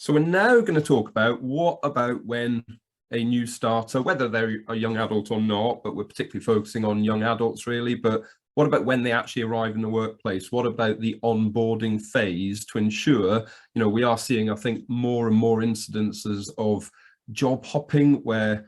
So we're now going to talk about what about when a new starter, whether they're a young adult or not, but we're particularly focusing on young adults really, but what about when they actually arrive in the workplace? What about the onboarding phase to ensure, we are seeing, I think, more and more incidences of job hopping where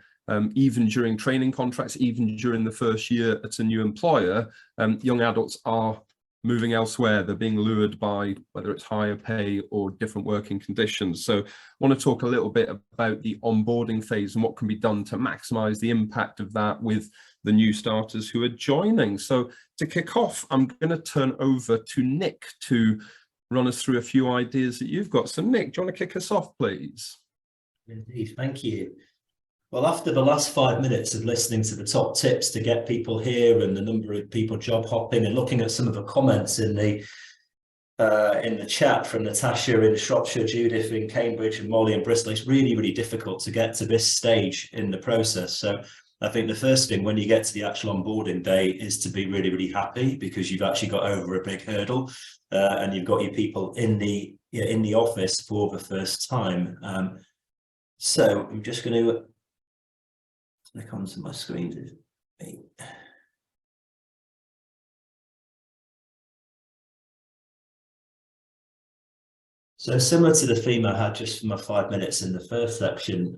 even during training contracts, even during the first year at a new employer, young adults are moving elsewhere. They're being lured by whether it's higher pay or different working conditions. So I want to talk a little bit about the onboarding phase and what can be done to maximize the impact of that with the new starters who are joining. So to kick off, I'm going to turn over to Nick to run us through a few ideas that you've got. So Nick, do you want to kick us off, please? Indeed, thank you. Well, after the last 5 minutes of listening to the top tips to get people here and the number of people job hopping and looking at some of the comments in the chat from Natasha in Shropshire, Judith in Cambridge and Molly in Bristol, it's really, really difficult to get to this stage in the process. So I think the first thing when you get to the actual onboarding day is to be really, really happy because you've actually got over a big hurdle and you've got your people in the office for the first time. So I'm just going to click onto my screen. So similar to the theme I had just for my 5 minutes in the first section,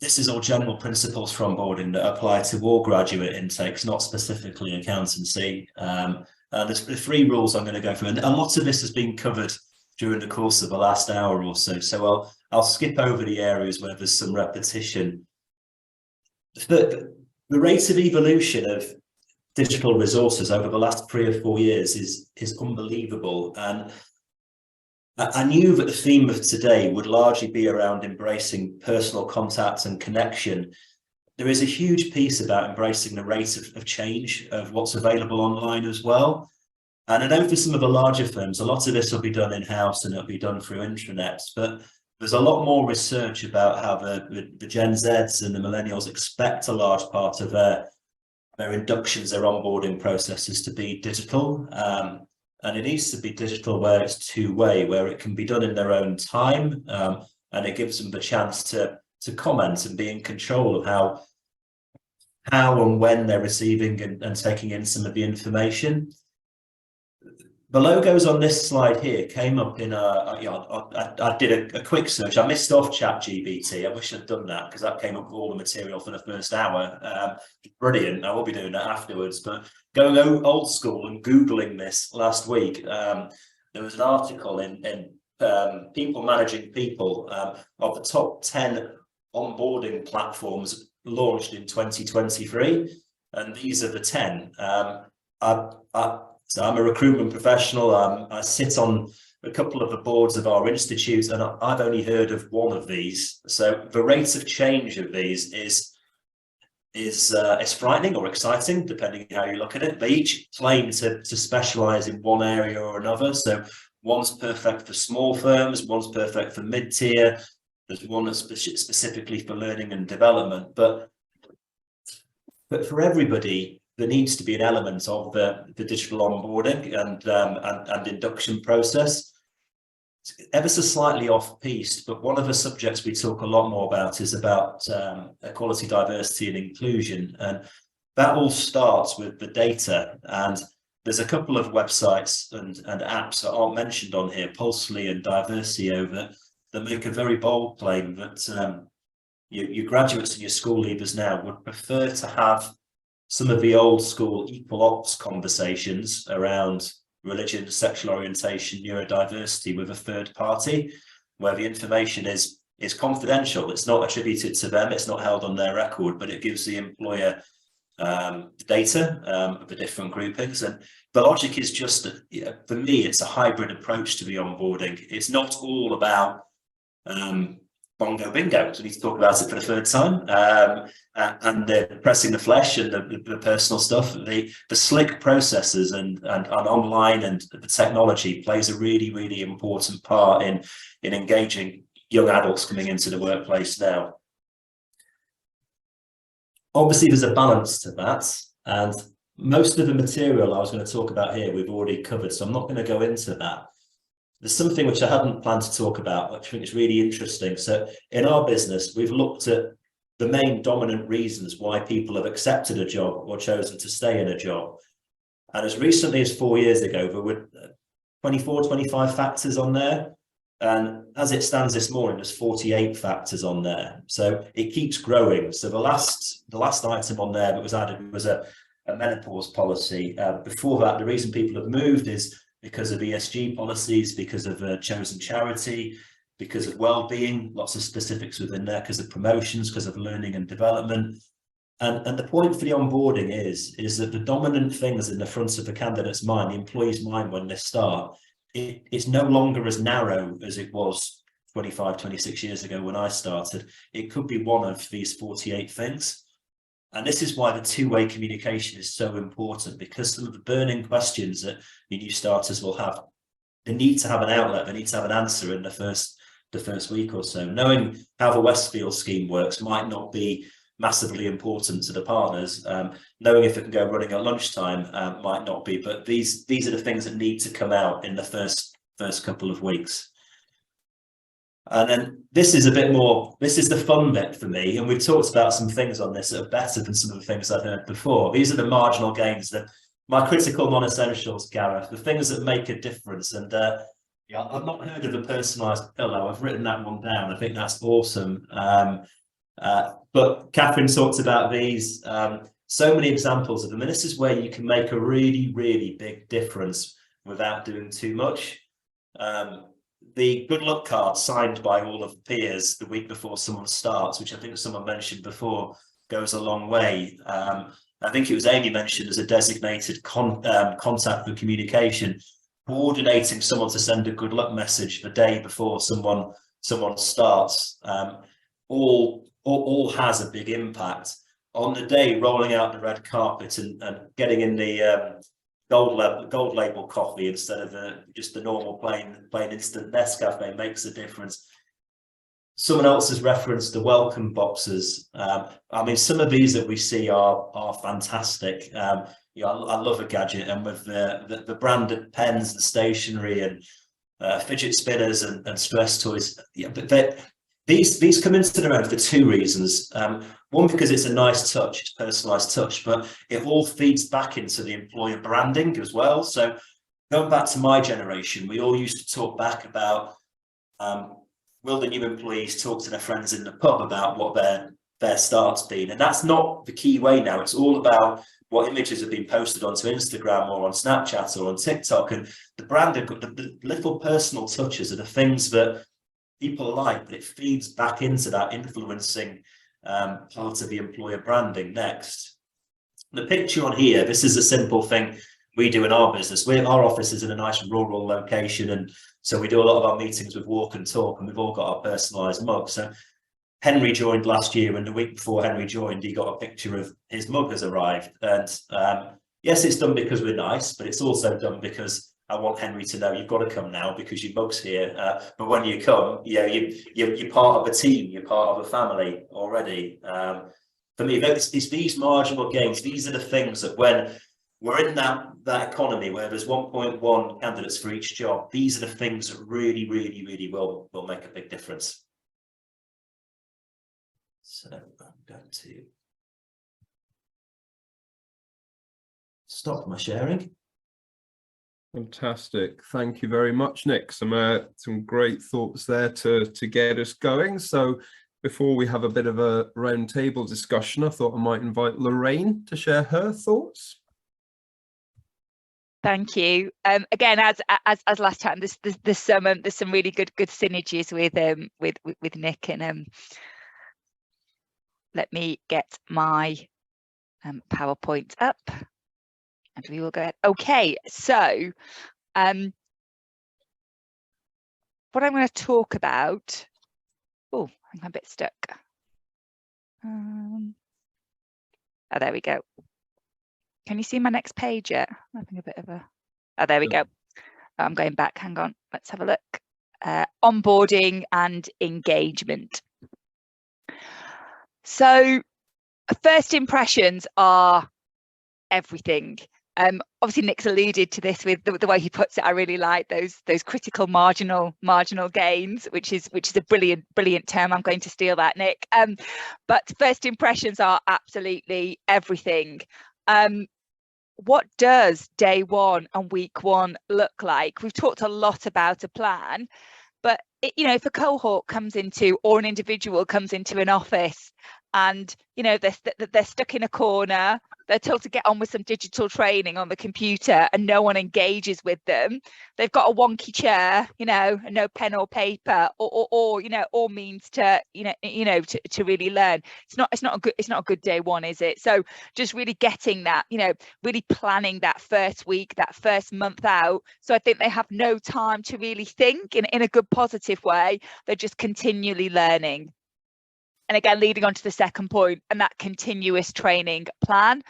this is all general principles for onboarding that apply to all graduate intakes, not specifically accountancy. There's the 3 rules I'm going to go through, and a lot of this has been covered during the course of the last hour or so. So I'll skip over the areas where there's some repetition. The rate of evolution of digital resources over the last 3 or 4 years is unbelievable. And I knew that the theme of today would largely be around embracing personal contact and connection. There is a huge piece about embracing the rate of change of what's available online as well. And I know for some of the larger firms, a lot of this will be done in-house and it'll be done through intranets, but there's a lot more research about how the Gen Zs and the millennials expect a large part of their inductions, their onboarding processes to be digital. And it needs to be digital where it's two-way, where it can be done in their own time. And it gives them the chance to comment and be in control of how and when they're receiving and taking in some of the information. The logos on this slide here came up in I did a quick search. I missed off ChatGPT. I wish I'd done that because that came up with all the material for the first hour. Brilliant. I will be doing that afterwards. But going old school and Googling this last week, there was an article in People Managing People of the top 10 onboarding platforms launched in 2023. And these are the 10. So I'm a recruitment professional. I sit on a couple of the boards of our institute, and I've only heard of one of these. So the rate of change of these is frightening or exciting, depending on how you look at it. They each claim to specialize in one area or another. So one's perfect for small firms, one's perfect for mid-tier. There's one that's specifically for learning and development. But for everybody, there needs to be an element of the digital onboarding and induction process. It's ever so slightly off-piste, but one of the subjects we talk a lot more about is about equality, diversity and inclusion. And that all starts with the data. And there's a couple of websites and apps that aren't mentioned on here, Pulsely and Diversio, that make a very bold claim that your graduates and your school leavers now would prefer to have some of the old school equal ops conversations around religion, sexual orientation, neurodiversity with a third party, where the information is confidential. It's not attributed to them, it's not held on their record, but it gives the employer data of the different groupings. And the logic is just, for me, it's a hybrid approach to the onboarding. It's not all about bongo bingo, so we need to talk about it for the third time, and the pressing the flesh and the personal stuff. The slick processes and online and the technology plays a really, really important part in engaging young adults coming into the workplace now. Obviously, there's a balance to that, and most of the material I was going to talk about here we've already covered, so I'm not going to go into that. there's something which I hadn't planned to talk about, which I think is really interesting. So in our business, we've looked at the main dominant reasons why people have accepted a job or chosen to stay in a job. And as recently as 4 years ago, there were 24, 25 factors on there. And as it stands this morning, there's 48 factors on there. So it keeps growing. So the last item on there that was added was a menopause policy. Before that, the reason people have moved is because of ESG policies, because of a chosen charity, because of well-being, lots of specifics within there, because of promotions, because of learning and development. And the point for the onboarding is that the dominant things in the front of the candidate's mind, the employee's mind when they start, it's no longer as narrow as it was 25, 26 years ago when I started. It could be one of these 48 things. And this is why the two-way communication is so important, because some of the burning questions that the new starters will have, they need to have an outlet, they need to have an answer in the first week or so. Knowing how the Westfield scheme works might not be massively important to the partners. Knowing if it can go running at lunchtime might not be, but these are the things that need to come out in the first couple of weeks. And then this is a bit more, this is the fun bit for me, and we've talked about some things on this that are better than some of the things I've heard before. These are the marginal gains, that my critical non-essentials, Gareth, the things that make a difference. And yeah, I've not heard of a personalised pillow. I've written that one down. I think that's awesome. But Catherine talked about these, so many examples of them, and this is where you can make a really, really big difference without doing too much. The good luck card signed by all of the peers the week before someone starts, which I think someone mentioned before, goes a long way. I think it was Amy mentioned as a designated contact for communication, coordinating someone to send a good luck message the day before someone starts. All has a big impact. On the day, rolling out the red carpet and getting in the gold label coffee instead of just the normal plain instant Nescafe makes a difference. Someone else has referenced the welcome boxes. I mean, some of these that we see are fantastic. You know, I love a gadget, and with the branded pens and stationery and fidget spinners and stress toys. Yeah, but these come into their own for two reasons. One, because it's a nice touch, it's personalised touch, but it all feeds back into the employer branding as well. So going back to my generation, we all used to talk back about, will the new employees talk to their friends in the pub about what their start's been? And that's not the key way now. It's all about what images have been posted onto Instagram or on Snapchat or on TikTok. And the branding, the little personal touches are the things that people like, but it feeds back into that influencing part of the employer branding. Next, the picture on here, this is a simple thing we do in our business. Our office is in a nice rural location, and so we do a lot of our meetings with walk and talk, and we've all got our personalised mug. So Henry joined last year, and the week before Henry joined, he got a picture of his mug has arrived. And yes, it's done because we're nice, but it's also done because I want Henry to know you've got to come now because your mug's here. But when you come, yeah, you're part of a team, you're part of a family already. For me, it's these marginal gains. These are the things that when we're in that economy where there's 1.1 candidates for each job, these are the things that really, really, really will make a big difference. So I'm going to stop my sharing. Fantastic. Thank you very much, Nick. Some great thoughts there to get us going. So before we have a bit of a roundtable discussion, I thought I might invite Lorraine to share her thoughts. Thank you. Again, as last time, there's some really good synergies with Nick, and let me get my PowerPoint up. And we will go ahead. Okay, so what I'm going to talk about. Oh, I'm a bit stuck. Oh, there we go. Can you see my next page yet? I'm having a bit of a. Oh, there we go. I'm going back. Hang on. Let's have a look. Onboarding and engagement. So, first impressions are everything. Obviously Nick's alluded to this with the way he puts it. I really like those critical marginal gains, which is a brilliant term. I'm going to steal that, Nick. But first impressions are absolutely everything. What does day one and week one look like? We've talked a lot about a plan, but if a cohort comes into, or an individual comes into an office and they're stuck in a corner, they're told to get on with some digital training on the computer and no one engages with them, they've got a wonky chair, and no pen or paper or means to to really learn. It's not a good day one, is it? So just really getting that, really planning that first week, that first month out, so I think they have no time to really think in a good positive way. They're just continually learning. And again, leading on to the second point, and that continuous training plan,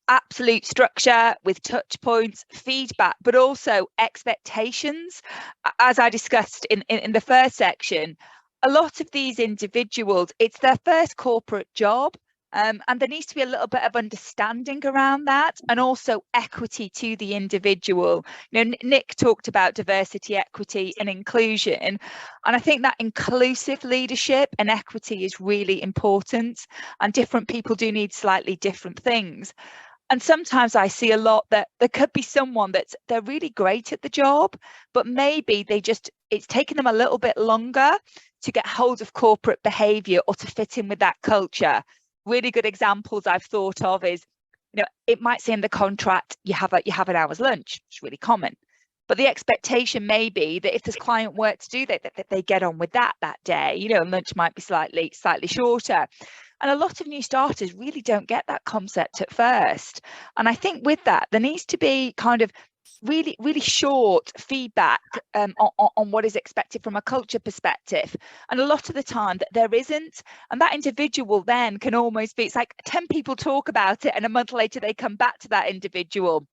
absolute structure with touch points, feedback, but also expectations. As I discussed in the first section, a lot of these individuals, it's their first corporate job. And there needs to be a little bit of understanding around that, and also equity to the individual. Nick talked about diversity, equity and inclusion, and I think that inclusive leadership and equity is really important, and different people do need slightly different things. And sometimes I see a lot that there could be someone they're really great at the job, but maybe it's taken them a little bit longer to get hold of corporate behaviour or to fit in with that culture. Really good examples I've thought of is, it might say in the contract you have an hour's lunch. It's really common, but the expectation may be that if there's client work to do, that they get on with that day. Lunch might be slightly shorter, and a lot of new starters really don't get that concept at first. And I think with that, there needs to be kind of really short feedback on what is expected from a culture perspective, and a lot of the time that there isn't, and that individual then can almost be, it's like 10 people talk about it and a month later they come back to that individual.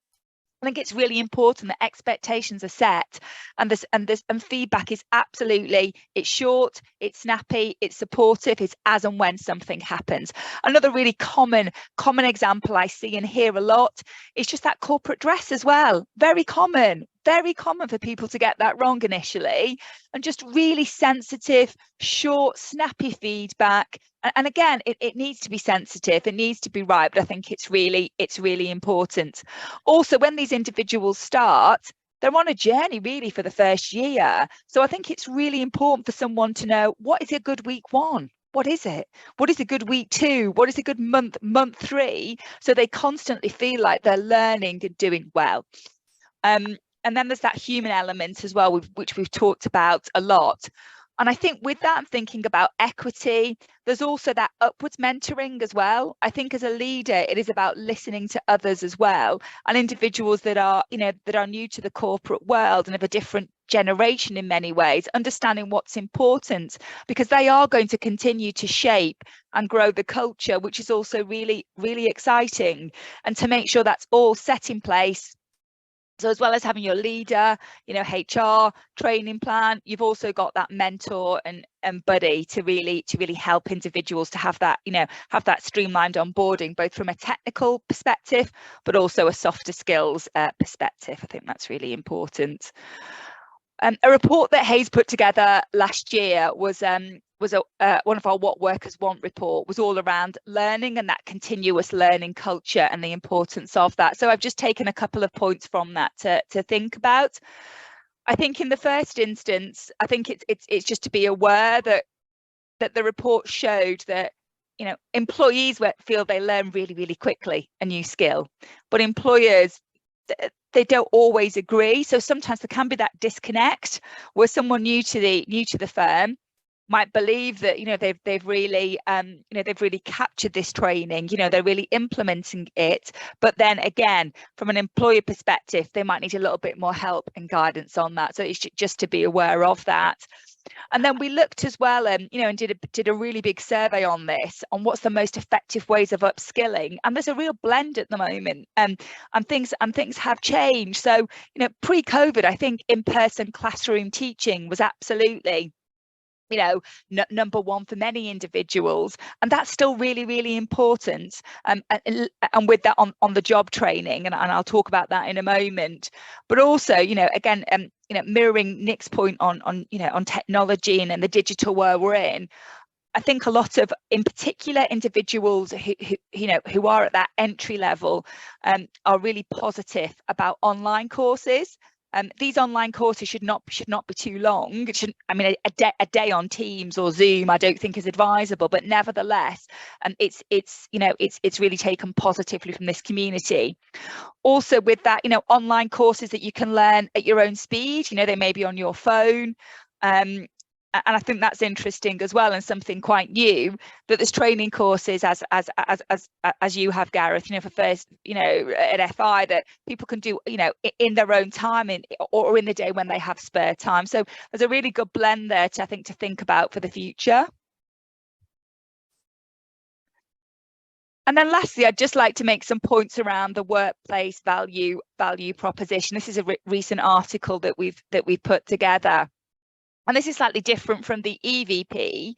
I think it's really important that expectations are set, and feedback is absolutely, it's short, it's snappy, it's supportive, it's as and when something happens. Another really common example I see and hear a lot is just that corporate dress as well. Very common for people to get that wrong initially, and just really sensitive, short, snappy feedback. And again, it needs to be sensitive, it needs to be right, but I think it's really important. Also, when these individuals start, they're on a journey really for the first year. So I think it's really important for someone to know, what is a good week one? What is it? What is a good week two? What is a good month three? So they constantly feel like they're learning and doing well. And then there's that human element as well, which we've talked about a lot. And I think with that, I'm thinking about equity. There's also that upwards mentoring as well. I think as a leader, it is about listening to others as well, and individuals that are new to the corporate world and of a different generation in many ways, understanding what's important, because they are going to continue to shape and grow the culture, which is also really exciting. And to make sure that's all set in place. So as well as having your leader, HR, training plan, you've also got that mentor and buddy to really help individuals to have that, have that streamlined onboarding, both from a technical perspective, but also a softer skills perspective. I think that's really important. A report that Hayes put together last year was one of our What Workers Want report, was all around learning and that continuous learning culture and the importance of that. So I've just taken a couple of points from that to think about. I think in the first instance, I think it's just to be aware that the report showed that employees feel they learn really quickly a new skill, but employers, they don't always agree. So sometimes there can be that disconnect where someone new to the firm might believe that they've really captured this training, they're really implementing it, but then again, from an employer perspective, they might need a little bit more help and guidance on that. So it's just to be aware of that. And then we looked as well, and did a really big survey on this, on what's the most effective ways of upskilling. And there's a real blend at the moment, and things have changed. So pre-COVID, I think in-person classroom teaching was absolutely number one for many individuals, and that's still really, really important. And with that on the job training, and I'll talk about that in a moment. But also, again, mirroring Nick's point on technology and the digital world we're in. I think a lot of, in particular, individuals who are at that entry level are really positive about online courses. These online courses should not be too long. It shouldn't, I mean, a day on Teams or Zoom, I don't think is advisable, but nevertheless, it's really taken positively from this community. Also with that, online courses that you can learn at your own speed, they may be on your phone. And I think that's interesting as well, and something quite new, that there's training courses as you have, Gareth, for first, at FI, that people can do, in their own time or in the day when they have spare time. So there's a really good blend there to think about for the future. And then lastly, I'd just like to make some points around the workplace value proposition. This is a recent article that we've put together. And this is slightly different from the EVP,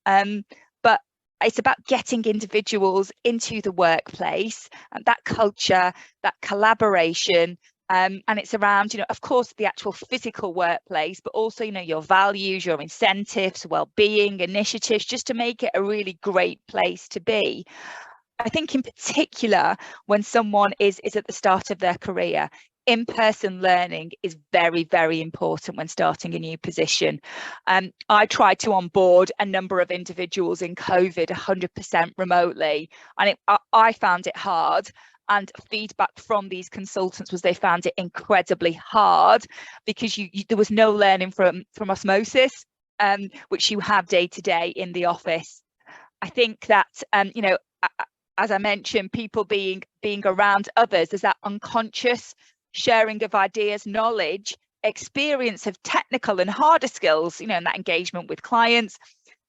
but it's about getting individuals into the workplace, and that culture, that collaboration, and it's around, of course, the actual physical workplace, but also, your values, your incentives, well-being, initiatives, just to make it a really great place to be. I think in particular, when someone is at the start of their career, in-person learning is very, very important when starting a new position. I tried to onboard a number of individuals in COVID 100% remotely, and I found it hard. And feedback from these consultants was they found it incredibly hard because there was no learning from osmosis, which you have day to day in the office. I think that, as I mentioned, people being around others, there's that unconscious sharing of ideas, knowledge, experience of technical and harder skills, and that engagement with clients.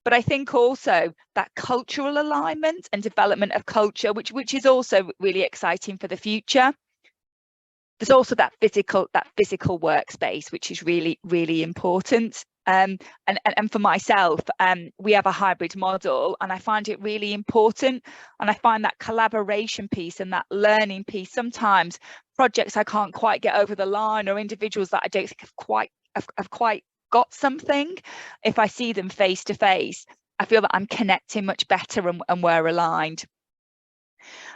But I think also that cultural alignment and development of culture, which is also really exciting for the future. There's also that physical workspace, which is really, really important. And for myself, we have a hybrid model, and I find it really important. And I find that collaboration piece and that learning piece, sometimes projects I can't quite get over the line, or individuals that I don't think have quite got something. If I see them face to face, I feel that I'm connecting much better and we're aligned.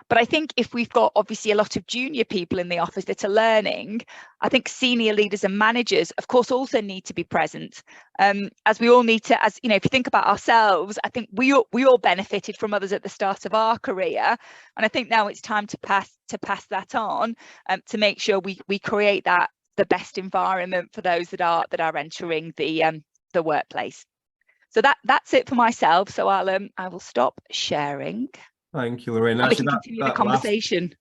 But I think if we've got obviously a lot of junior people in the office that are learning, I think senior leaders and managers, of course, also need to be present. As we all need to, if you think about ourselves, I think we all benefited from others at the start of our career, and I think now it's time to pass that on, to make sure we create the best environment for those that are entering the workplace. So that's it for myself. So I will stop sharing. Thank you, Lorraine. Actually, we can continue the conversation.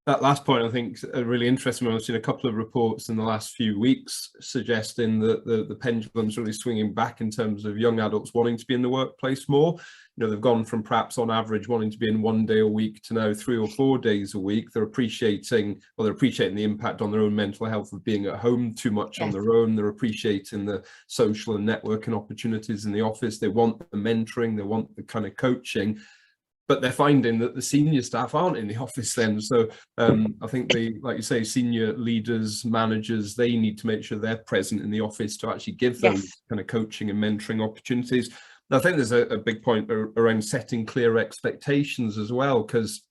That last point, I think, is a really interesting one. I've seen a couple of reports in the last few weeks suggesting that the pendulum's really swinging back in terms of young adults wanting to be in the workplace more. They've gone from perhaps on average wanting to be in 1 day a week to now 3 or 4 days a week. They're appreciating the impact on their own mental health of being at home too much on their own. They're appreciating the social and networking opportunities in the office. They want the mentoring, they want the kind of coaching. But they're finding that the senior staff aren't in the office then. So I think like you say, senior leaders, managers, they need to make sure they're present in the office to actually give those kind of coaching and mentoring opportunities. And I think there's a big point around setting clear expectations as well, because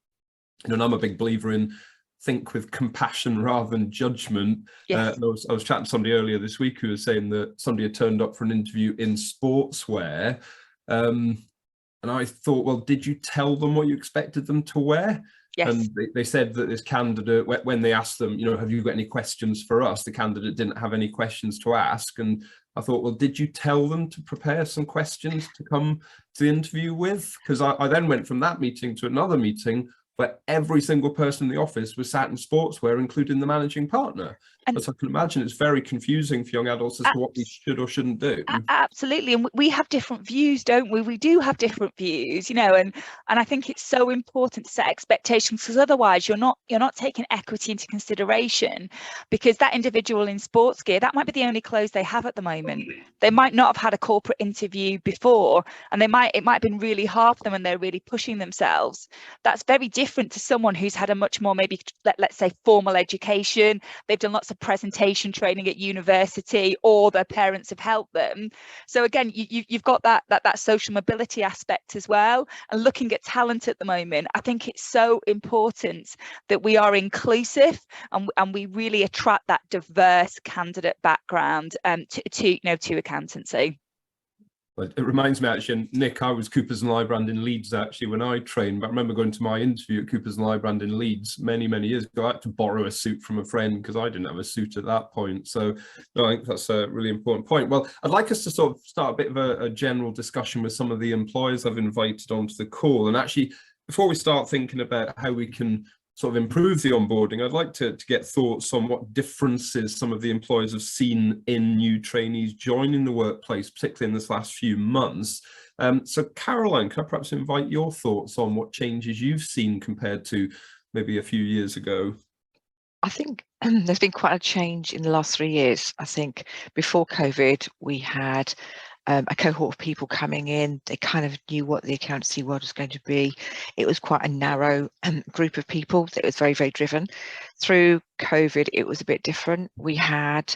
I'm a big believer in think with compassion rather than judgment. I was chatting to somebody earlier this week who was saying that somebody had turned up for an interview in sportswear. And I thought, well, did you tell them what you expected them to wear? Yes. And they said that this candidate, when they asked them, have you got any questions for us? The candidate didn't have any questions to ask. And I thought, well, did you tell them to prepare some questions to come to the interview with? Because I then went from that meeting to another meeting where every single person in the office was sat in sportswear, including the managing partner. And as I can imagine, it's very confusing for young adults as to what they should or shouldn't do. Absolutely, and we have different views, don't we? We do have different views, you know, and I think it's so important to set expectations, because otherwise you're not taking equity into consideration, because that individual in sports gear, that might be the only clothes they have at the moment. They might not have had a corporate interview before, and it might have been really hard for them and they're really pushing themselves. That's very different to someone who's had a much more, maybe let's say, formal education. They've done lots of presentation training at university, or their parents have helped them. So again, you've got that social mobility aspect as well. And looking at talent at the moment, I think it's so important that we are inclusive and we really attract that diverse candidate background to accountancy. But it reminds me, actually, and Nick, I was Coopers and Lybrand in Leeds, actually, when I trained. But I remember going to my interview at Coopers and Lybrand in Leeds many, many years ago. I had to borrow a suit from a friend because I didn't have a suit at that point. So no, I think that's a really important point. Well, I'd like us to sort of start a bit of a general discussion with some of the employers I've invited onto the call. And actually, before we start thinking about how we can sort of improve the onboarding, I'd like to get thoughts on what differences some of the employers have seen in new trainees joining the workplace, particularly in this last few months. So Caroline, can I perhaps invite your thoughts on what changes you've seen compared to maybe a few years ago? I think there's been quite a change in the last 3 years. I think before COVID, we had a cohort of people coming in. They kind of knew what the accountancy world was going to be. It was quite a narrow group of people that was very, very driven. Through COVID, it was a bit different. We had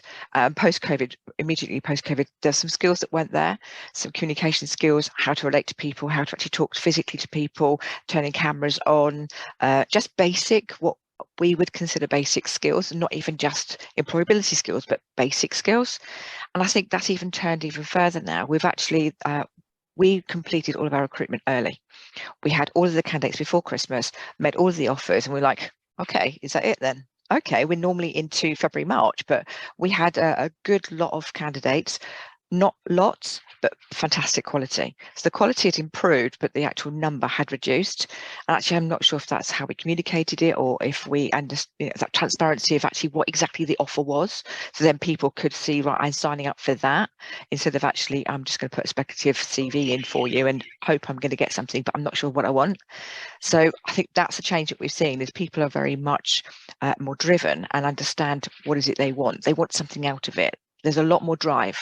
post-COVID, immediately post-COVID, there's some skills that went there, some communication skills, how to relate to people, how to actually talk physically to people, turning cameras on, just basic, what we would consider basic skills, not even just employability skills, but basic skills. And I think that's even turned even further now. We've actually, we completed all of our recruitment early. We had all of the candidates before Christmas, made all of the offers, and we're like, okay, is that it then? Okay, we're normally into February, March, but we had a good lot of candidates, not lots, but fantastic quality. So the quality had improved, but the actual number had reduced. And actually, I'm not sure if that's how we communicated it, or if we understand that transparency of actually what exactly the offer was. So then people could see, right, I'm signing up for that, instead of actually, I'm just going to put a speculative CV in for you and hope I'm going to get something, but I'm not sure what I want. So I think that's a change that we've seen, is people are very much more driven and understand what is it they want. They want something out of it. There's a lot more drive.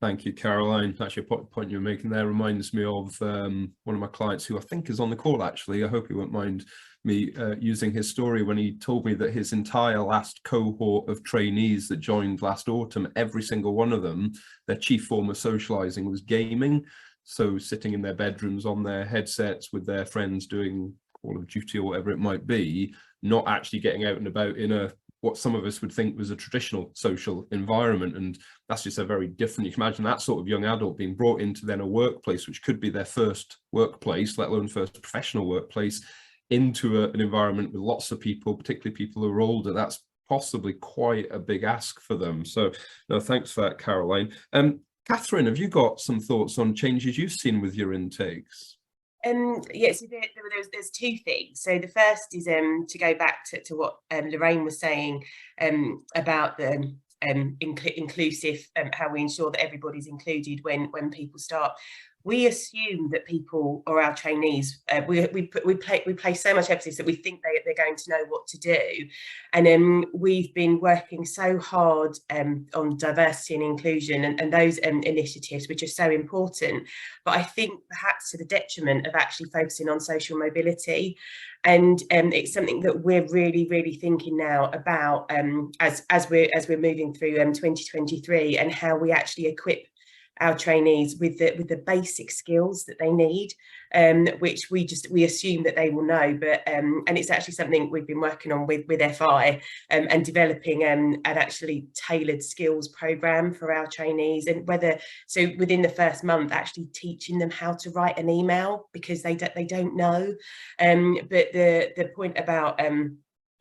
Thank you, Caroline. Actually, a point you're making there reminds me of one of my clients who I think is on the call, actually. I hope he won't mind me using his story, when he told me that his entire last cohort of trainees that joined last autumn, every single one of them, their chief form of socializing was gaming. So sitting in their bedrooms on their headsets with their friends doing Call of Duty or whatever it might be, not actually getting out and about in a what some of us would think was a traditional social environment. And that's just a very different, you can imagine that sort of young adult being brought into then a workplace, which could be their first workplace, let alone first professional workplace, into an environment with lots of people, particularly people who are older. That's possibly quite a big ask for them. So no, thanks for that, Caroline. Catherine, have you got some thoughts on changes you've seen with your intakes? Yes, so there's two things. So the first is to go back to what Lorraine was saying about the inclusive, how we ensure that everybody's included when people start. We assume that people, or our trainees, we place so much emphasis that we think they're going to know what to do, and we've been working so hard on diversity and inclusion and those initiatives, which are so important. But I think perhaps to the detriment of actually focusing on social mobility, and it's something that we're really thinking now about as we're moving through 2023, and how we actually equip our trainees with the basic skills that they need, which we assume that they will know, but and it's actually something we've been working on with FI and developing an actually tailored skills program for our trainees, and so within the first month actually teaching them how to write an email, because they don't know, but the point about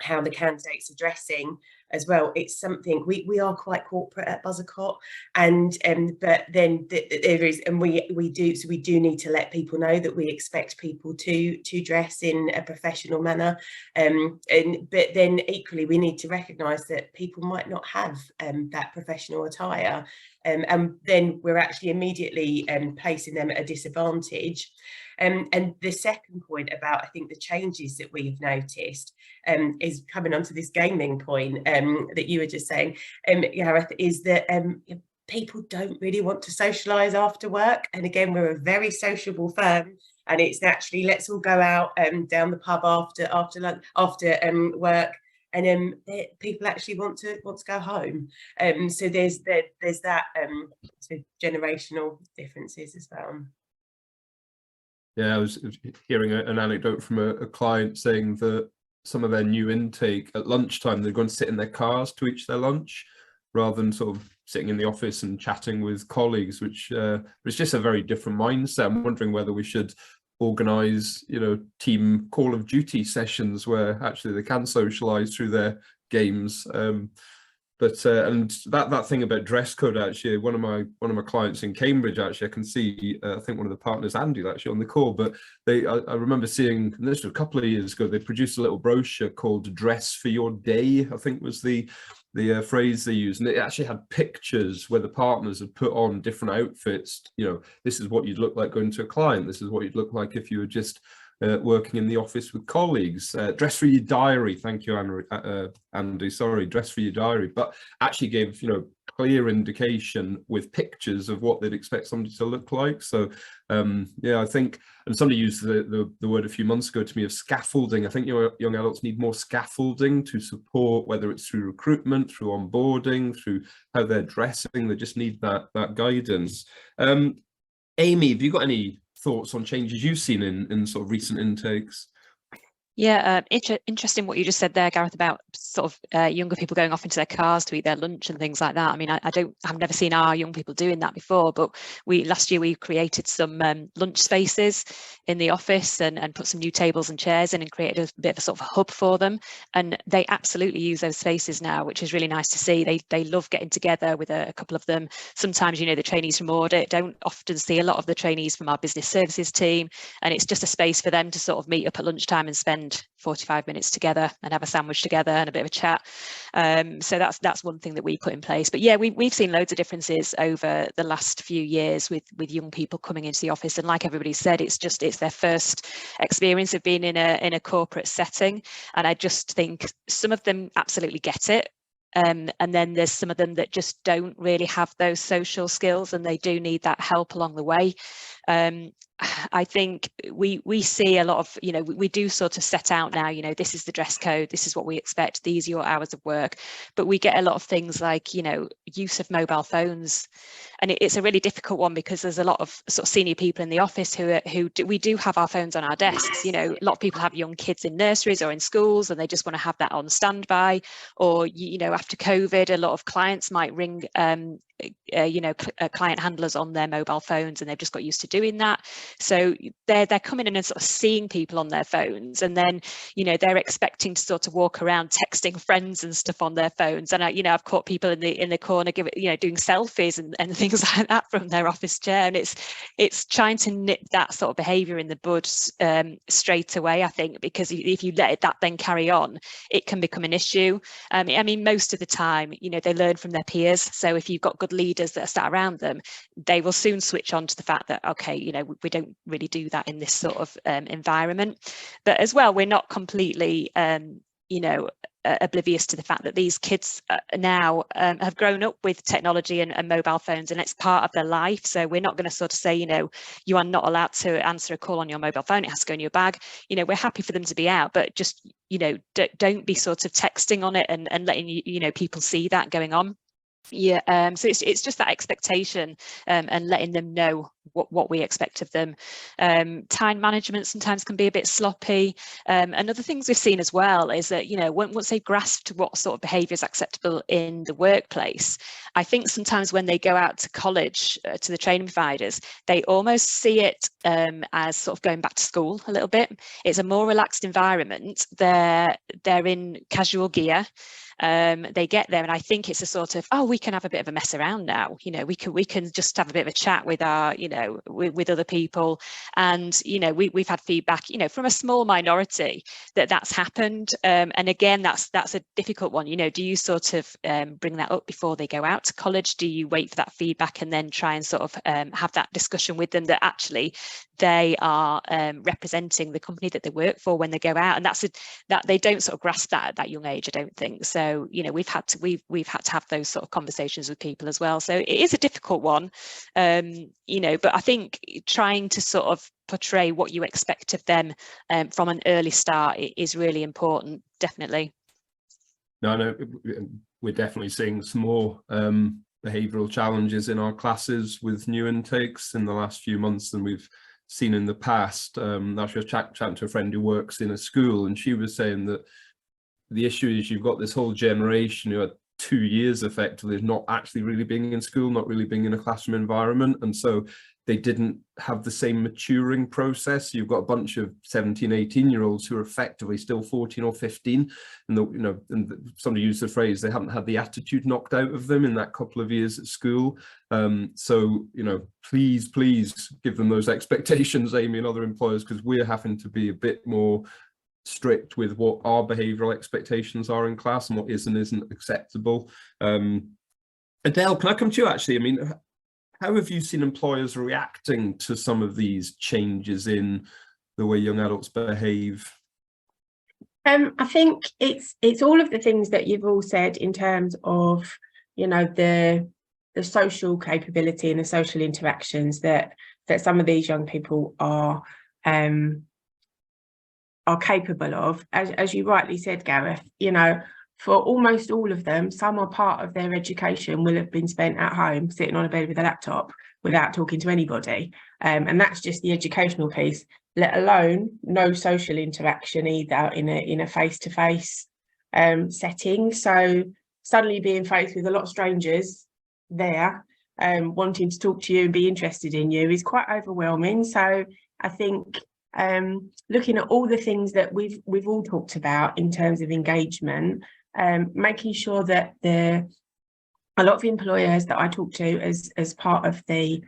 how the candidates are dressing, as well. It's something we are quite corporate at Buzzacott, and but then there is, and we do need to let people know that we expect people to dress in a professional manner, but then equally we need to recognise that people might not have that professional attire, and then we're actually immediately placing them at a disadvantage. And the second point about, I think, the changes that we've noticed is coming onto this gaming point that you were just saying, Gareth, is that people don't really want to socialise after work. And again, we're a very sociable firm, and it's naturally, let's all go out down the pub after lunch, after work. And people actually want to go home. So there's that so generational differences as well. Yeah, I was hearing an anecdote from a client saying that some of their new intake at lunchtime, they're going to sit in their cars to eat their lunch rather than sort of sitting in the office and chatting with colleagues, which was just a very different mindset. I'm wondering whether we should organise, team Call of Duty sessions where actually they can socialise through their games. But and that thing about dress code, actually, one of my clients in Cambridge, actually, I can see, I think one of the partners, Andy, actually on the call, but I remember seeing, and this was a couple of years ago, they produced a little brochure called Dress for Your Day, I think was the phrase they used, and it actually had pictures where the partners had put on different outfits. This is what you'd look like going to a client, this is what you'd look like if you were just working in the office with colleagues. Dress for your diary, thank you, Andy, sorry, dress for your diary, but actually gave clear indication with pictures of what they'd expect somebody to look like. So yeah, I think, and somebody used the word a few months ago to me of scaffolding. I think young adults need more scaffolding to support, whether it's through recruitment, through onboarding, through how they're dressing. They just need that guidance. Amy, have you got any thoughts on changes you've seen in sort of recent intakes? Yeah, interesting what you just said there, Gareth, about sort of younger people going off into their cars to eat their lunch and things like that. I mean, I've never seen our young people doing that before, but last year we created some lunch spaces in the office and put some new tables and chairs in and created a bit of a sort of hub for them. And they absolutely use those spaces now, which is really nice to see. They love getting together with a couple of them. Sometimes, the trainees from audit don't often see a lot of the trainees from our business services team, and it's just a space for them to sort of meet up at lunchtime and spend 45 minutes together and have a sandwich together and a bit of a chat. So that's one thing that we put in place. But yeah, we've seen loads of differences over the last few years with young people coming into the office, and like everybody said, it's their first experience of being in a corporate setting, and I just think some of them absolutely get it. And then there's some of them that just don't really have those social skills, and they do need that help along the way. I think we see a lot of, we do sort of set out now, this is the dress code, this is what we expect, these are your hours of work, but we get a lot of things like, use of mobile phones, and it's a really difficult one because there's a lot of sort of senior people in the office we do have our phones on our desks. A lot of people have young kids in nurseries or in schools, and they just want to have that on standby, or after COVID, a lot of clients might ring client handlers on their mobile phones, and they've just got used to doing that. So they're coming in and sort of seeing people on their phones, and then they're expecting to sort of walk around texting friends and stuff on their phones. And I've caught people in the corner doing selfies and things like that from their office chair, and it's trying to nip that sort of behaviour in the bud straight away, I think, because if you let that then carry on, it can become an issue. I mean, most of the time, they learn from their peers. So if you've got good leaders that are sat around them, they will soon switch on to the fact that, okay, we don't really do that in this sort of environment. But as well, we're not completely oblivious to the fact that these kids now have grown up with technology and mobile phones, and it's part of their life. So we're not going to sort of say, you are not allowed to answer a call on your mobile phone, it has to go in your bag. We're happy for them to be out, but just don't be sort of texting on it and letting people see that going on. Yeah, so it's just that expectation and letting them know what we expect of them. Time management sometimes can be a bit sloppy. And other things we've seen as well is that, once they've grasped what sort of behaviour is acceptable in the workplace, I think sometimes when they go out to college, to the training providers, they almost see it as sort of going back to school a little bit. It's a more relaxed environment. They're in casual gear. they get there, and I think it's a sort of, oh, we can have a bit of a mess around now, you know, we can just have a bit of a chat with our, you know, with other people. And you know, we've had feedback, you know, from a small minority that's happened, and again, that's a difficult one. You know, do you sort of bring that up before they go out to college? Do you wait for that feedback and then try and sort of have that discussion with them that actually they are representing the company that they work for when they go out? And that they don't sort of grasp that at that young age, I don't think. So you know, we've had to have those sort of conversations with people as well. So it is a difficult one, you know, but I think trying to sort of portray what you expect of them from an early start is really important, definitely. No, we're definitely seeing some more behavioural challenges in our classes with new intakes in the last few months than we've seen in the past. Actually, I was chatting to a friend who works in a school, and she was saying that the issue is you've got this whole generation who had 2 years effectively of not actually really being in school, not really being in a classroom environment, and so they didn't have the same maturing process. You've got a bunch of 17, 18-year-olds who are effectively still 14 or 15, and you know, and somebody used the phrase, they haven't had the attitude knocked out of them in that couple of years at school. So you know, please give them those expectations, Amy and other employers, because we're having to be a bit more strict with what our behavioural expectations are in class and what is and isn't acceptable. Adele, can I come to you actually? I mean, how have you seen employers reacting to some of these changes in the way young adults behave? I think it's all of the things that you've all said in terms of, you know, the social capability and the social interactions that some of these young people are capable of. As you rightly said, Gareth, you know, for almost all of them, some or part of their education will have been spent at home, sitting on a bed with a laptop without talking to anybody. And that's just the educational piece, let alone no social interaction either in a face-to-face setting. So suddenly being faced with a lot of strangers there, wanting to talk to you and be interested in you is quite overwhelming. So I think looking at all the things that we've all talked about in terms of engagement, making sure that a lot of employers that I talk to as part of the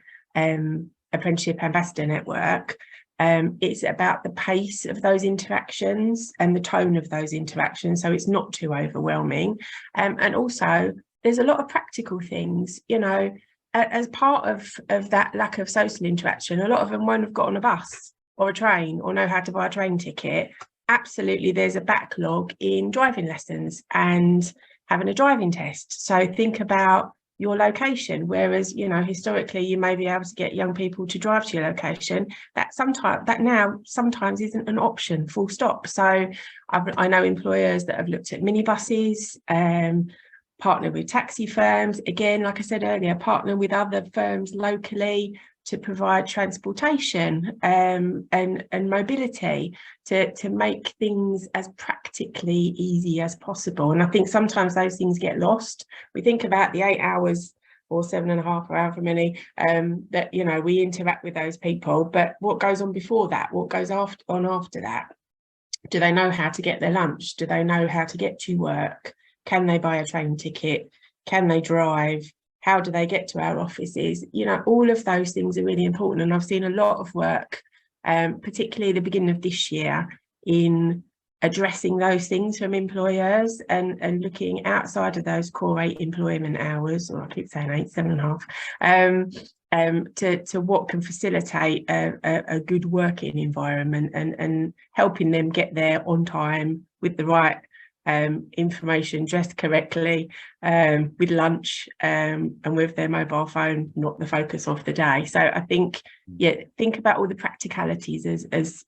apprenticeship ambassador network, it's about the pace of those interactions and the tone of those interactions, so it's not too overwhelming. And also there's a lot of practical things, you know, as part of that lack of social interaction. A lot of them won't have got on a bus or a train or know how to buy a train ticket. Absolutely, there's a backlog in driving lessons and having a driving test. So think about your location, whereas, you know, historically you may be able to get young people to drive to your location. That now sometimes isn't an option, full stop. So I know employers that have looked at minibuses, partner with taxi firms, again, like I said earlier, partner with other firms locally to provide transportation and mobility to make things as practically easy as possible. And I think sometimes those things get lost. We think about the 8 hours or 7.5 or however many that, you know, we interact with those people, but what goes on before that? What goes after that? Do they know how to get their lunch? Do they know how to get to work? Can they buy a train ticket? Can they drive? How do they get to our offices? You know, all of those things are really important. And I've seen a lot of work, particularly at the beginning of this year, in addressing those things from employers and looking outside of those core 8 employment hours, or I keep saying 8, 7.5, to what can facilitate a good working environment and helping them get there on time with the right information, dressed correctly, with lunch, and with their mobile phone not the focus of the day. So I think, yeah, think about all the practicalities as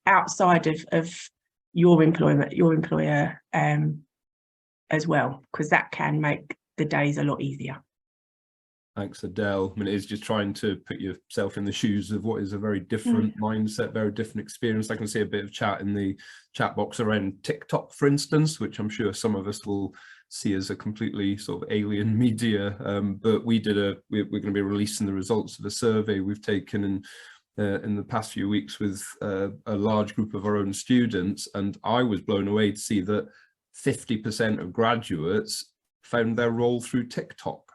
outside of your employer as well, because that can make the days a lot easier. Thanks, Adele. I mean, it is just trying to put yourself in the shoes of what is a very different mindset, very different experience. I can see a bit of chat in the chat box around TikTok, for instance, which I'm sure some of us will see as a completely sort of alien media. But we're going to be releasing the results of a survey we've taken in the past few weeks with a large group of our own students, and I was blown away to see that 50% of graduates found their role through TikTok.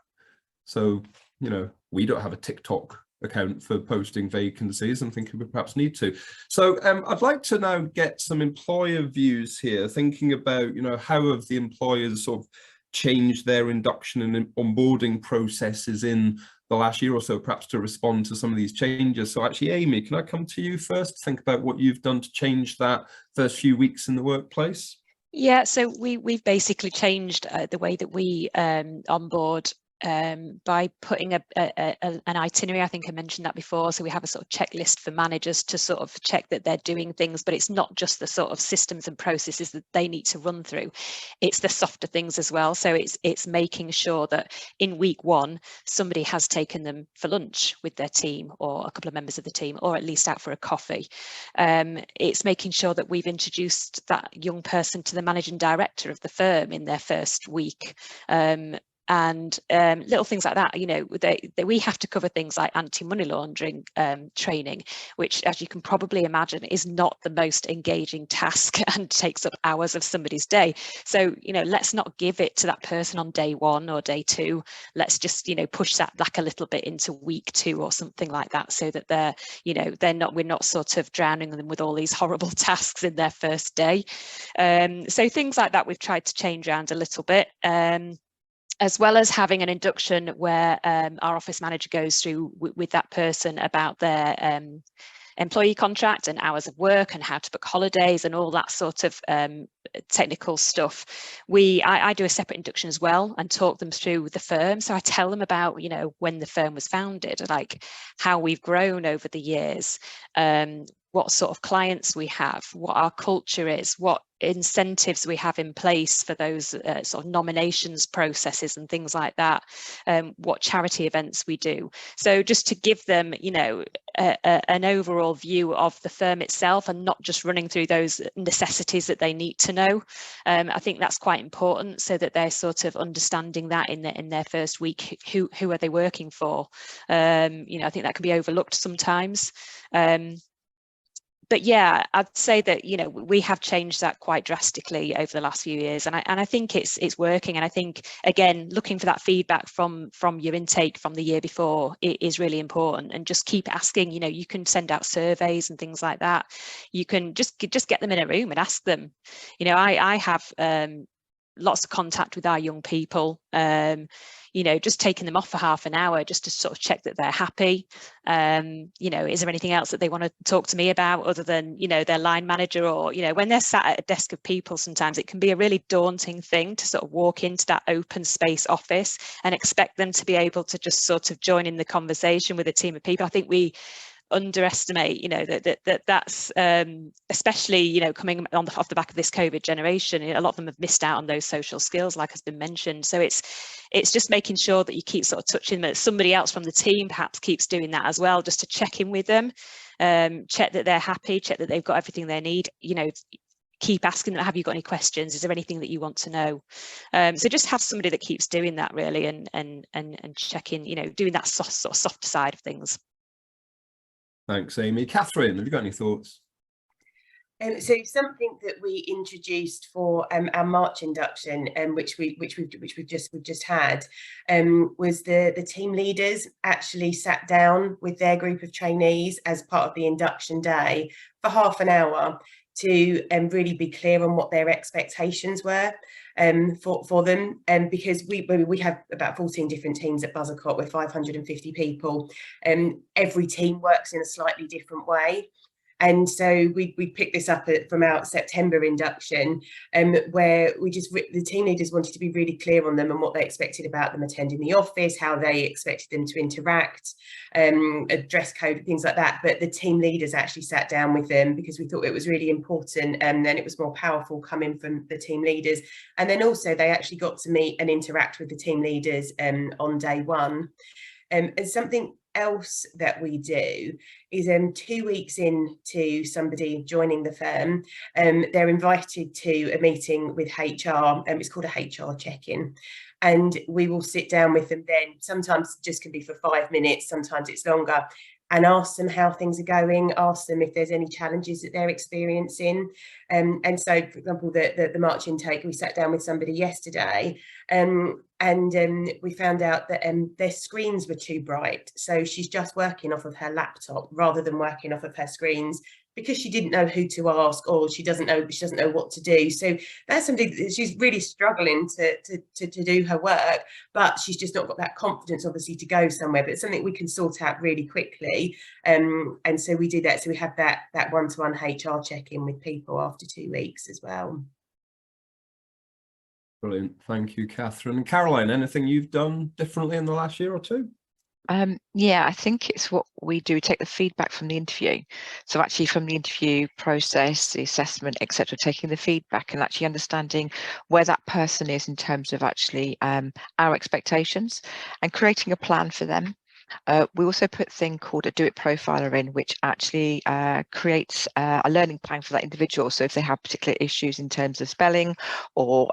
So, you know, we don't have a TikTok account for posting vacancies and think we perhaps need to. So I'd like to now get some employer views here, thinking about, you know, how have the employers sort of changed their induction and onboarding processes in the last year or so, perhaps to respond to some of these changes. So actually, Amy, can I come to you first to think about what you've done to change that first few weeks in the workplace? Yeah, so we've basically changed the way that we onboard by putting an itinerary. I think I mentioned that before. So we have a sort of checklist for managers to sort of check that they're doing things, but it's not just the sort of systems and processes that they need to run through. It's the softer things as well. So it's making sure that in week one, somebody has taken them for lunch with their team or a couple of members of the team, or at least out for a coffee. It's making sure that we've introduced that young person to the managing director of the firm in their first week. And little things like that, you know, we have to cover things like anti-money laundering training, which, as you can probably imagine, is not the most engaging task and takes up hours of somebody's day. So, you know, let's not give it to that person on day one or day two. Let's just, you know, push that back a little bit into week 2 or something like that, so that they're, you know, we're not sort of drowning them with all these horrible tasks in their first day. So things like that we've tried to change around a little bit. As well as having an induction where our office manager goes through with that person about their employee contract and hours of work and how to book holidays and all that sort of technical stuff. I do a separate induction as well and talk them through the firm. So I tell them about, you know, when the firm was founded, like how we've grown over the years, what sort of clients we have, what our culture is, what incentives we have in place for those sort of nominations processes and things like that, what charity events we do. So just to give them, you know, an overall view of the firm itself and not just running through those necessities that they need to know. I think that's quite important, so that they're sort of understanding that in their first week, who are they working for? You know, I think that can be overlooked sometimes. But yeah, I'd say that, you know, we have changed that quite drastically over the last few years, and I think it's working. And I think, again, looking for that feedback from your intake from the year before is really important. And just keep asking. You know, you can send out surveys and things like that. You can just get them in a room and ask them. You know, I have lots of contact with our young people. You know, just taking them off for half an hour just to sort of check that they're happy. You know, is there anything else that they want to talk to me about other than, you know, their line manager? Or, you know, when they're sat at a desk of people, sometimes it can be a really daunting thing to sort of walk into that open space office and expect them to be able to just sort of join in the conversation with a team of people. I think we underestimate, you know, that's especially, you know, coming off the back of this COVID generation, a lot of them have missed out on those social skills, like has been mentioned. So it's just making sure that you keep sort of touching them, that somebody else from the team perhaps keeps doing that as well, just to check in with them, check that they're happy, check that they've got everything they need. You know, keep asking them, have you got any questions? Is there anything that you want to know? So just have somebody that keeps doing that, really, and checking, you know, doing that sort of softer side of things. Thanks, Amy. Catherine, have you got any thoughts? So something that we introduced for our March induction, which we've just had, was the team leaders actually sat down with their group of trainees as part of the induction day for half an hour to really be clear on what their expectations were for them, because we have about 14 different teams at Buzzercott. We're 550 people, every team works in a slightly different way. And so we picked this up from our September induction, where the team leaders wanted to be really clear on them and what they expected about them attending the office, how they expected them to interact, a dress code, things like that. But the team leaders actually sat down with them because we thought it was really important, and then it was more powerful coming from the team leaders. And then also they actually got to meet and interact with the team leaders on day one. And something else that we do is 2 weeks into somebody joining the firm, they're invited to a meeting with HR, it's called a HR check-in, and we will sit down with them then. Sometimes it just can be for 5 minutes, sometimes it's longer, and ask them how things are going, ask them if there's any challenges that they're experiencing. And so, for example, the March intake, we sat down with somebody yesterday, and we found out that their screens were too bright. So she's just working off of her laptop rather than working off of her screens, because she didn't know who to ask, or she doesn't know what to do. So that's something that she's really struggling to do her work, but she's just not got that confidence, obviously, to go somewhere. But it's something we can sort out really quickly. And so we do that. So we have that one-to-one HR check-in with people after 2 weeks as well. Brilliant. Thank you, Catherine. And Caroline, anything you've done differently in the last year or two? Yeah, I think it's what we do. We take the feedback from the interview. So actually from the interview process, the assessment, etc., taking the feedback and actually understanding where that person is in terms of actually our expectations and creating a plan for them. We also put a thing called a Do It Profiler in, which actually creates a learning plan for that individual. So if they have particular issues in terms of spelling or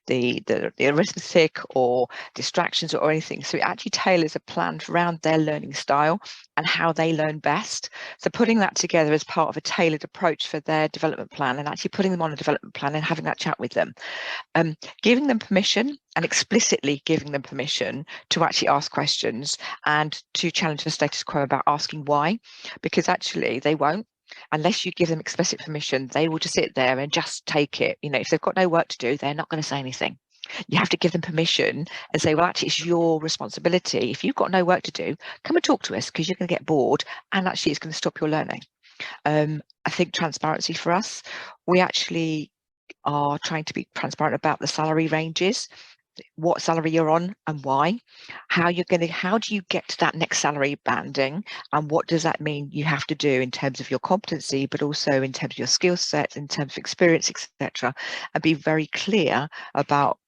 the arithmetic or distractions or anything, so it actually tailors a plan around their learning style and how they learn best. So putting that together as part of a tailored approach for their development plan, and actually putting them on a development plan and having that chat with them, giving them permission and explicitly giving them permission to actually ask questions and to challenge the status quo about asking why, because actually they won't. Unless you give them explicit permission, they will just sit there and just take it. You know, if they've got no work to do, they're not going to say anything. You have to give them permission and say, well, actually, it's your responsibility. If you've got no work to do, come and talk to us, because you're going to get bored and actually it's going to stop your learning. I think transparency for us, we actually are trying to be transparent about the salary ranges, what salary you're on and why, how do you get to that next salary banding, and what does that mean you have to do in terms of your competency, but also in terms of your skill set, in terms of experience, etc., and be very clear about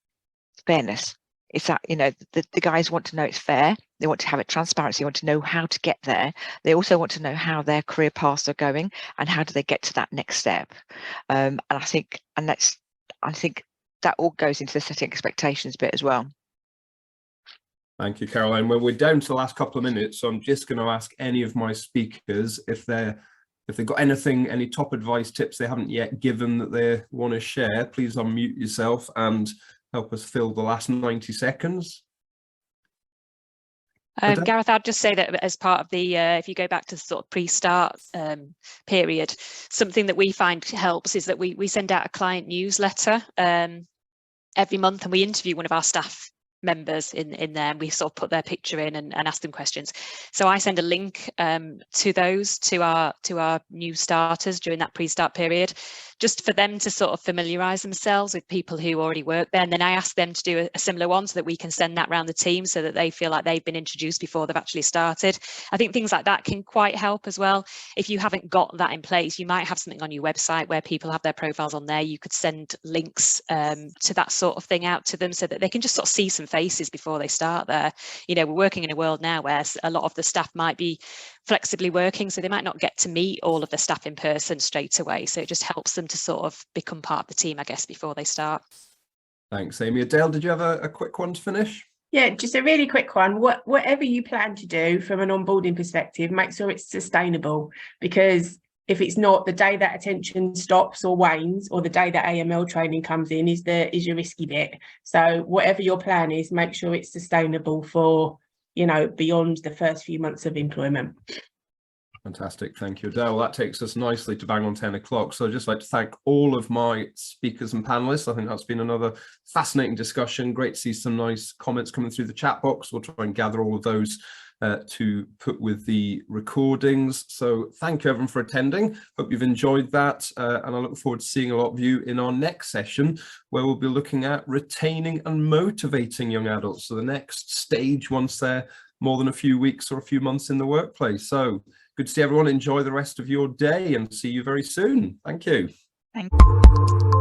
fairness. It's that, you know, the guys want to know it's fair. They want to have it transparency. They want to know how to get there. They also want to know how their career paths are going and how do they get to that next step. And I think that all goes into the setting expectations bit as well. Thank you, Caroline. Well, we're down to the last couple of minutes, so I'm just going to ask any of my speakers if they've got anything, any top advice tips they haven't yet given that they want to share. Please unmute yourself and help us fill the last 90 seconds. Gareth, I'd just say that as part of the, if you go back to the sort of pre-start period, something that we find helps is that we send out a client newsletter every month, and we interview one of our staff members in there, and we sort of put their picture in and ask them questions. So I send a link to those to our new starters during that pre-start period, just for them to sort of familiarise themselves with people who already work there. And then I ask them to do a similar one so that we can send that around the team so that they feel like they've been introduced before they've actually started. I think things like that can quite help as well. If you haven't got that in place, you might have something on your website where people have their profiles on there. You could send links to that sort of thing out to them so that they can just sort of see some faces before they start there. You know, we're working in a world now where a lot of the staff might be flexibly working, so they might not get to meet all of the staff in person straight away. So it just helps them to sort of become part of the team, I guess, before they start. Thanks, Amy. Adele, did you have a quick one to finish? Yeah, just a really quick one. Whatever you plan to do from an onboarding perspective, make sure it's sustainable, because if it's not, the day that attention stops or wanes, or the day that AML training comes in is your risky bit. So whatever your plan is, make sure it's sustainable for, you know, beyond the first few months of employment. Fantastic. Thank you, Adele. That takes us nicely to bang on 10 o'clock. So I'd just like to thank all of my speakers and panelists. I think that's been another fascinating discussion. Great to see some nice comments coming through the chat box. We'll try and gather all of those to put with the recordings. So thank you everyone for attending. Hope you've enjoyed that. And I look forward to seeing a lot of you in our next session, where we'll be looking at retaining and motivating young adults. So the next stage once they're more than a few weeks or a few months in the workplace. So good to see everyone. Enjoy the rest of your day and see you very soon. Thank you. Thank you.